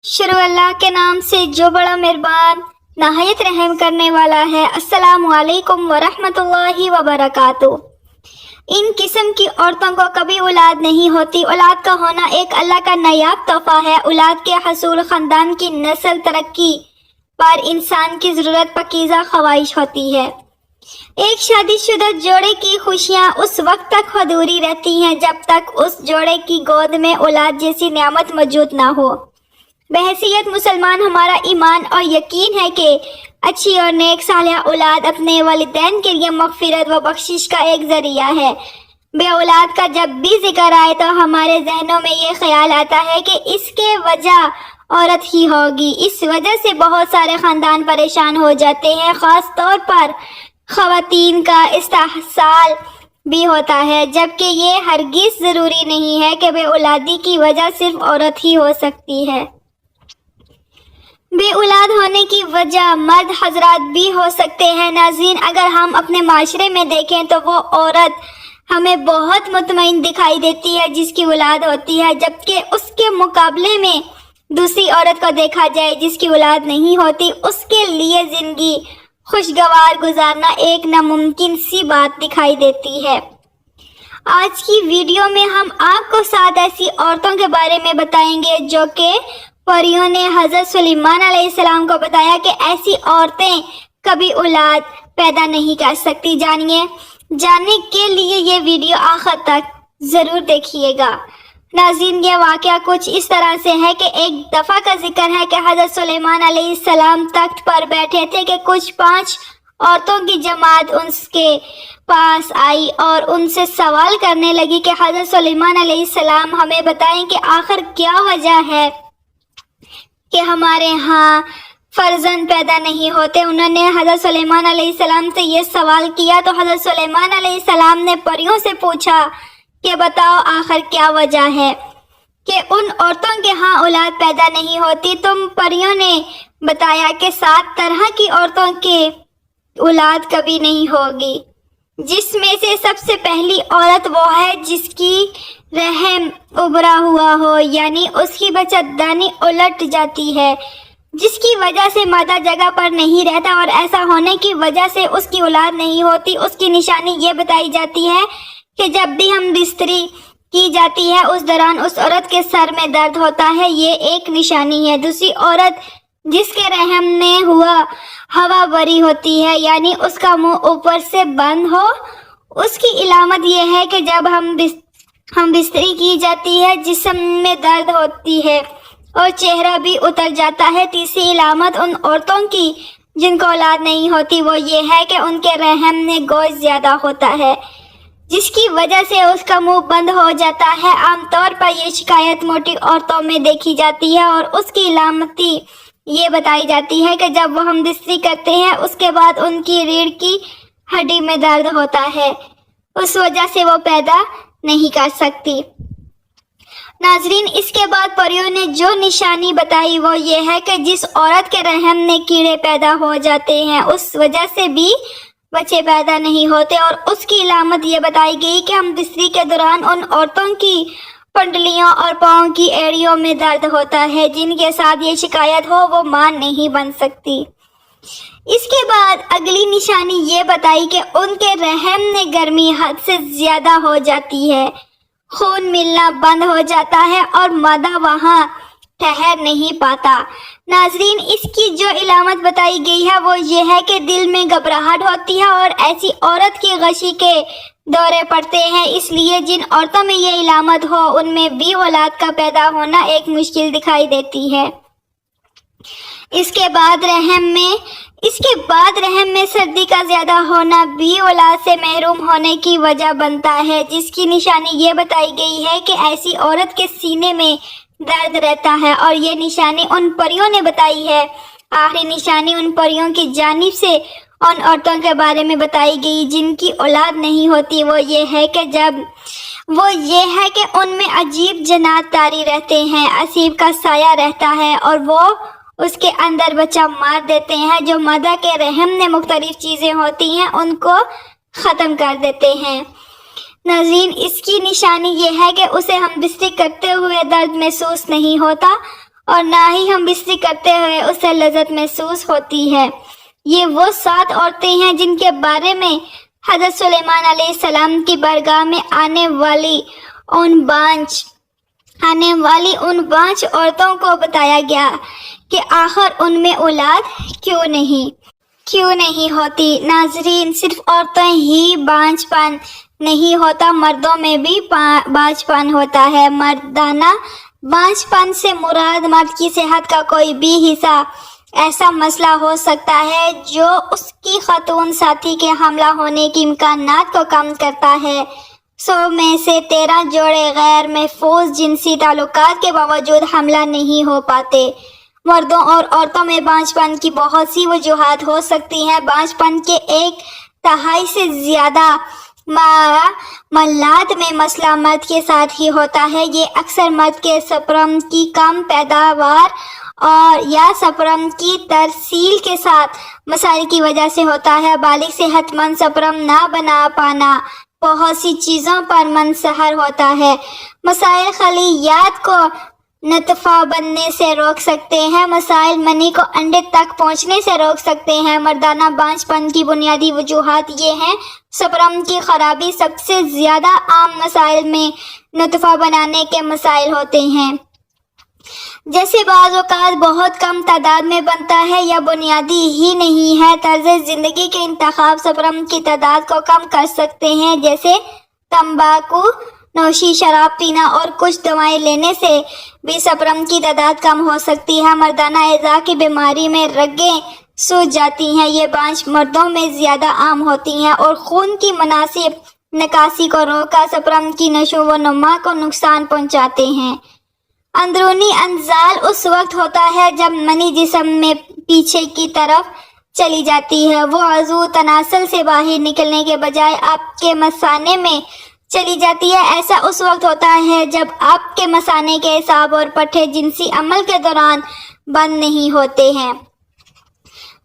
شروع اللہ کے نام سے جو بڑا مہربان نہایت رحم کرنے والا ہے۔ السلام علیکم ورحمۃ اللہ وبرکاتہ۔ ان قسم کی عورتوں کو کبھی اولاد نہیں ہوتی۔ اولاد کا ہونا ایک اللہ کا نایاب تحفہ ہے۔ اولاد کے حصول خاندان کی نسل ترقی پر انسان کی ضرورت پاکیزہ خواہش ہوتی ہے۔ ایک شادی شدہ جوڑے کی خوشیاں اس وقت تک ادھوری رہتی ہیں جب تک اس جوڑے کی گود میں اولاد جیسی نعمت موجود نہ ہو۔ بحیثیت مسلمان ہمارا ایمان اور یقین ہے کہ اچھی اور نیک صالحہ اولاد اپنے والدین کے لیے مغفرت و بخشش کا ایک ذریعہ ہے۔ بے اولاد کا جب بھی ذکر آئے تو ہمارے ذہنوں میں یہ خیال آتا ہے کہ اس کے وجہ عورت ہی ہوگی۔ اس وجہ سے بہت سارے خاندان پریشان ہو جاتے ہیں، خاص طور پر خواتین کا استحصال بھی ہوتا ہے، جبکہ یہ ہرگز ضروری نہیں ہے کہ بے اولادی کی وجہ صرف عورت ہی ہو سکتی ہے۔ بے اولاد ہونے کی وجہ مرد حضرات بھی ہو سکتے ہیں۔ ناظرین، اگر ہم اپنے معاشرے میں دیکھیں تو وہ عورت ہمیں بہت مطمئن دکھائی دیتی ہے جس کی اولاد ہوتی ہے، جبکہ اس کے مقابلے میں دوسری عورت کو دیکھا جائے جس کی اولاد نہیں ہوتی، اس کے لیے زندگی خوشگوار گزارنا ایک ناممکن سی بات دکھائی دیتی ہے۔ آج کی ویڈیو میں ہم آپ کو 7 ایسی عورتوں کے بارے میں بتائیں گے جو کہ پریوں نے حضرت سلیمان علیہ السلام کو بتایا کہ ایسی عورتیں کبھی اولاد پیدا نہیں کر سکتی۔ جاننے کے لیے یہ ویڈیو آخر تک ضرور دیکھیے گا۔ ناظرین، یہ واقعہ کچھ اس طرح سے ہے کہ ایک دفعہ کا ذکر ہے کہ حضرت سلیمان علیہ السلام تخت پر بیٹھے تھے کہ کچھ 5 عورتوں کی جماعت ان کے پاس آئی اور ان سے سوال کرنے لگی کہ حضرت سلیمان علیہ السلام ہمیں بتائیں کہ آخر کیا وجہ ہے کہ ہمارے ہاں فرزند پیدا نہیں ہوتے۔ انہوں نے حضرت سلیمان علیہ السلام سے یہ سوال کیا تو حضرت سلیمان علیہ السلام نے پریوں سے پوچھا کہ بتاؤ آخر کیا وجہ ہے کہ ان عورتوں کے ہاں اولاد پیدا نہیں ہوتی۔ تم پریوں نے بتایا کہ 7 طرح کی عورتوں کے اولاد کبھی نہیں ہوگی، جس میں سے سب سے پہلی عورت وہ ہے جس کی رحم ابھرا ہوا ہو، یعنی اس کی بچت دانی الٹ جاتی ہے، جس کی وجہ سے مادہ جگہ پر نہیں رہتا اور ایسا ہونے کی وجہ سے اس کی اولاد نہیں ہوتی۔ اس کی نشانی یہ بتائی جاتی ہے کہ جب بھی ہم بستری کی جاتی ہے اس دوران اس عورت کے سر میں درد ہوتا ہے، یہ ایک نشانی ہے۔ دوسری عورت جس کے رحم میں ہوا بری ہوتی ہے، یعنی اس کا منہ اوپر سے بند ہو، اس کی علامت یہ ہے کہ جب ہم بستری کی جاتی ہے جسم میں درد ہوتی ہے اور چہرہ بھی اتر جاتا ہے۔ تیسری علامت ان عورتوں کی جن کو اولاد نہیں ہوتی وہ یہ ہے کہ ان کے رحم میں گوشت زیادہ ہوتا ہے، جس کی وجہ سے اس کا منہ بند ہو جاتا ہے۔ عام طور پر یہ شکایت موٹی عورتوں میں دیکھی جاتی ہے اور اس کی علامتی یہ بتائی جاتی ہے کہ جب وہ ہم بستری کرتے ہیں اس کے بعد ان کی ریڑھ کی ہڈی میں درد ہوتا ہے، اس وجہ سے وہ پیدا نہیں کر سکتی۔ ناظرین، اس کے بعد پریوں نے جو نشانی بتائی وہ یہ ہے کہ جس عورت کے رحم میں کیڑے پیدا ہو جاتے ہیں اس وجہ سے بھی بچے پیدا نہیں ہوتے، اور اس کی علامت یہ بتائی گئی کہ ہم بستری کے دوران ان عورتوں کی پنڈلیوں اور پاؤں کی ایڑیوں میں درد ہوتا ہے، جن کے ساتھ یہ شکایت ہو وہ ماں نہیں بن سکتی۔ اس کے بعد اگلی نشانی یہ بتائی کہ ان کے رحم میں گرمی حد سے زیادہ ہو جاتی ہے، خون ملنا بند ہو جاتا ہے اور مادہ وہاں ٹھہر نہیں پاتا۔ ناظرین، اس کی جو علامت بتائی گئی ہے وہ یہ ہے کہ دل میں گھبراہٹ ہوتی ہے اور ایسی عورت کی غشی کے دورے پڑتے ہیں۔ اس لیے جن عورتوں میں یہ علامت ہو ان میں بھی اولاد کا پیدا ہونا ایک مشکل دکھائی دیتی ہے۔ اس کے بعد رحم میں سردی کا زیادہ ہونا بھی اولاد سے محروم ہونے کی وجہ بنتا ہے، جس کی نشانی یہ بتائی گئی ہے کہ ایسی عورت کے سینے میں درد رہتا ہے، اور یہ نشانی ان پریوں نے بتائی ہے۔ آخری نشانی ان پریوں کی جانب سے ان عورتوں کے بارے میں بتائی گئی جن کی اولاد نہیں ہوتی، وہ یہ ہے کہ ان میں عجیب جنات طاری رہتے ہیں، اسیب کا سایہ رہتا ہے اور وہ اس کے اندر بچہ مار دیتے ہیں۔ جو مادہ کے رحم میں مختلف چیزیں ہوتی ہیں ان کو ختم کر دیتے ہیں۔ ناظرین، اس کی نشانی یہ ہے کہ اسے ہم بستری کرتے ہوئے درد محسوس نہیں ہوتا اور نہ ہی ہم بستری کرتے ہوئے اسے لذت محسوس ہوتی ہے۔ یہ وہ 7 عورتیں ہیں جن کے بارے میں حضرت سلیمان علیہ السلام کی بارگاہ میں آنے والی ان 5 عورتوں کو بتایا گیا کہ آخر ان میں اولاد کیوں نہیں ہوتی۔ ناظرین، صرف عورتیں ہی بانجھ پن نہیں ہوتا، مردوں میں بھی بانجھ پن ہوتا ہے۔ مردانہ بانجھ پن سے مراد مرد کی صحت کا کوئی بھی حصہ ایسا مسئلہ ہو سکتا ہے جو اس کی خاتون ساتھی کے حاملہ ہونے کے امکانات کو کم کرتا ہے۔ 100 میں سے 13 جوڑے غیر محفوظ جنسی تعلقات کے باوجود حاملہ نہیں ہو پاتے۔ مردوں اور عورتوں میں بانجھ پن کی بہت سی وجوہات ہو سکتی ہیں۔ بانجھ پن کے 1/3 سے زیادہ معاملات میں مسئلہ مرد کے ساتھ ہی ہوتا ہے۔ یہ اکثر مرد کے سپرم کی کم پیداوار اور یا سپرم کی ترسیل کے ساتھ مسائل کی وجہ سے ہوتا ہے۔ بالغ صحت مند سپرم نہ بنا پانا بہت سی چیزوں پر منحصر ہوتا ہے۔ مسائل خلیات کو نطفہ بننے سے روک سکتے ہیں، مسائل منی کو انڈے تک پہنچنے سے روک سکتے ہیں۔ مردانہ بانجھ پن کی بنیادی وجوہات یہ ہیں: سپرم کی خرابی سب سے زیادہ عام مسائل میں نطفہ بنانے کے مسائل ہوتے ہیں، جیسے بعض اوقات بہت کم تعداد میں بنتا ہے یا بنیادی ہی نہیں ہے۔ طرز زندگی کے انتخاب سپرم کی تعداد کو کم کر سکتے ہیں، جیسے تمباکو نوشی، شراب پینا اور کچھ دوائیں لینے سے بھی سپرم کی تعداد کم ہو سکتی ہے۔ مردانہ اعضاء کی بیماری میں رگیں سوج جاتی ہیں، یہ بانجھ مردوں میں زیادہ عام ہوتی ہیں اور خون کی مناسب نکاسی کو روک کر سپرم کی نشو و نما کو نقصان پہنچاتے ہیں۔ اندرونی انزال اس وقت ہوتا ہے جب منی جسم میں پیچھے کی طرف چلی جاتی ہے، وہ عضو تناسل سے باہر نکلنے کے بجائے آپ کے مثانے میں چلی جاتی ہے۔ ایسا اس وقت ہوتا ہے جب آپ کے مثانے کے اعصاب اور پٹھے جنسی عمل کے دوران بند نہیں ہوتے ہیں۔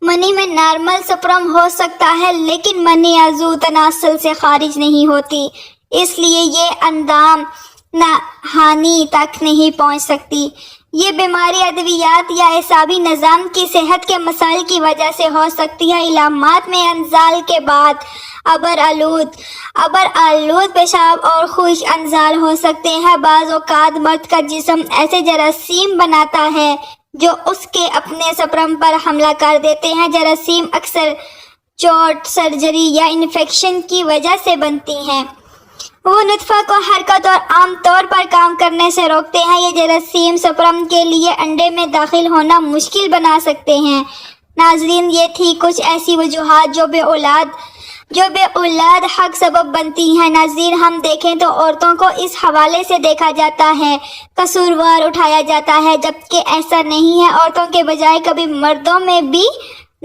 منی میں نارمل سپرم ہو سکتا ہے، لیکن منی عضو تناسل سے خارج نہیں ہوتی، اس لیے یہ اندام نہانی تک نہیں پہنچ سکتی۔ یہ بیماری ادویات یا اعصابی نظام کی صحت کے مسائل کی وجہ سے ہو سکتی ہے۔ علامات میں انزال کے بعد ابر آلود پیشاب اور خشک انزال ہو سکتے ہیں۔ بعض اوقات مرد کا جسم ایسے جراثیم بناتا ہے جو اس کے اپنے سپرم پر حملہ کر دیتے ہیں۔ جراثیم اکثر چوٹ، سرجری یا انفیکشن کی وجہ سے بنتی ہیں۔ وہ نطفہ کو حرکت اور عام طور پر کام کرنے سے روکتے ہیں۔ یہ جراثیم سپرم کے لیے انڈے میں داخل ہونا مشکل بنا سکتے ہیں۔ ناظرین، یہ تھی کچھ ایسی وجوہات جو بے اولاد حق سبب بنتی ہیں۔ ناظرین، ہم دیکھیں تو عورتوں کو اس حوالے سے دیکھا جاتا ہے، قصوروار اٹھایا جاتا ہے، جبکہ ایسا نہیں ہے۔ عورتوں کے بجائے کبھی مردوں میں بھی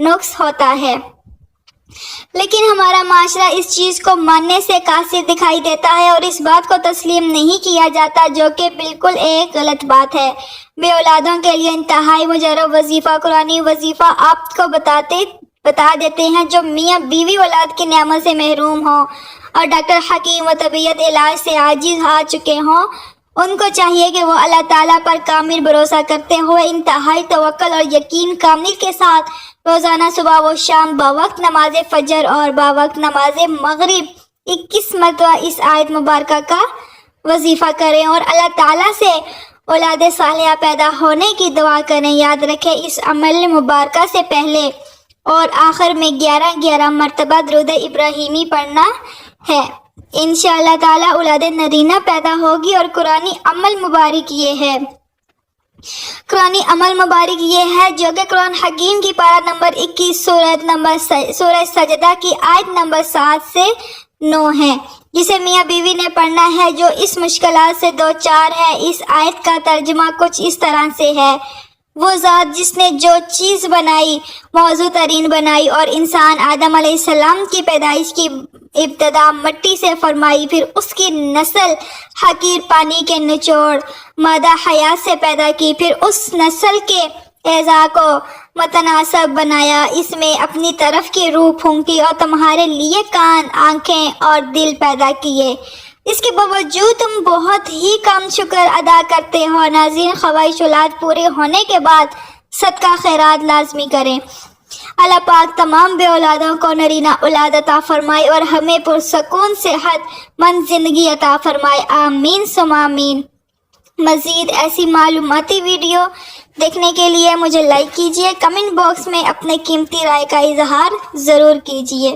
نقص ہوتا ہے، لیکن ہمارا معاشرہ اس چیز کو ماننے سے قاصر دکھائی دیتا ہے اور اس بات کو تسلیم نہیں کیا جاتا، جو کہ بالکل ایک غلط بات ہے۔ بے اولادوں کے لیے انتہائی مجرب وظیفہ، قرآنی وظیفہ آپ کو بتا دیتے ہیں، جو میاں بیوی اولاد کی نعمت سے محروم ہوں اور ڈاکٹر حکیم و طبیعت علاج سے عاجز آ چکے ہوں، ان کو چاہیے کہ وہ اللہ تعالیٰ پر کامل بھروسہ کرتے ہوئے انتہائی توکل اور یقین کامل کے ساتھ روزانہ صبح و شام باوقت نماز فجر اور باوقت نماز مغرب 21 مرتبہ اس آیت مبارکہ کا وظیفہ کریں اور اللہ تعالیٰ سے اولاد صالحہ پیدا ہونے کی دعا کریں۔ یاد رکھیں، اس عمل مبارکہ سے پہلے اور آخر میں 11 مرتبہ درود ابراہیمی پڑھنا ہے۔ انشاءاللہ تعالیٰ اولاد نرینہ پیدا ہوگی۔ اور قرآنی عمل مبارک یہ ہے جو کہ قرآن حکیم کی پارہ نمبر 21 سورہ سجدہ کی آیت نمبر 7 سے 9 ہے، جسے میاں بیوی نے پڑھنا ہے جو اس مشکلات سے دوچار ہے۔ اس آیت کا ترجمہ کچھ اس طرح سے ہے: وہ ذات جس نے جو چیز بنائی موضوع ترین بنائی، اور انسان آدم علیہ السلام کی پیدائش کی ابتدا مٹی سے فرمائی، پھر اس کی نسل حقیر پانی کے نچوڑ مادہ حیات سے پیدا کی، پھر اس نسل کے اعضاء کو متناسب بنایا، اس میں اپنی طرف کی روح پھونکی اور تمہارے لیے کان، آنکھیں اور دل پیدا کیے۔ اس کے باوجود تم بہت ہی کم شکر ادا کرتے ہو۔ ناظرین، خواہش اولاد پورے ہونے کے بعد صدقہ خیرات لازمی کریں۔ اللہ پاک تمام بے اولادوں کو نرینہ اولاد عطا فرمائے اور ہمیں پرسکون صحت مند زندگی عطا فرمائے، آمین ثم آمین۔ مزید ایسی معلوماتی ویڈیو دیکھنے کے لیے مجھے لائک کیجیے، کمنٹ باکس میں اپنے قیمتی رائے کا اظہار ضرور کیجیے۔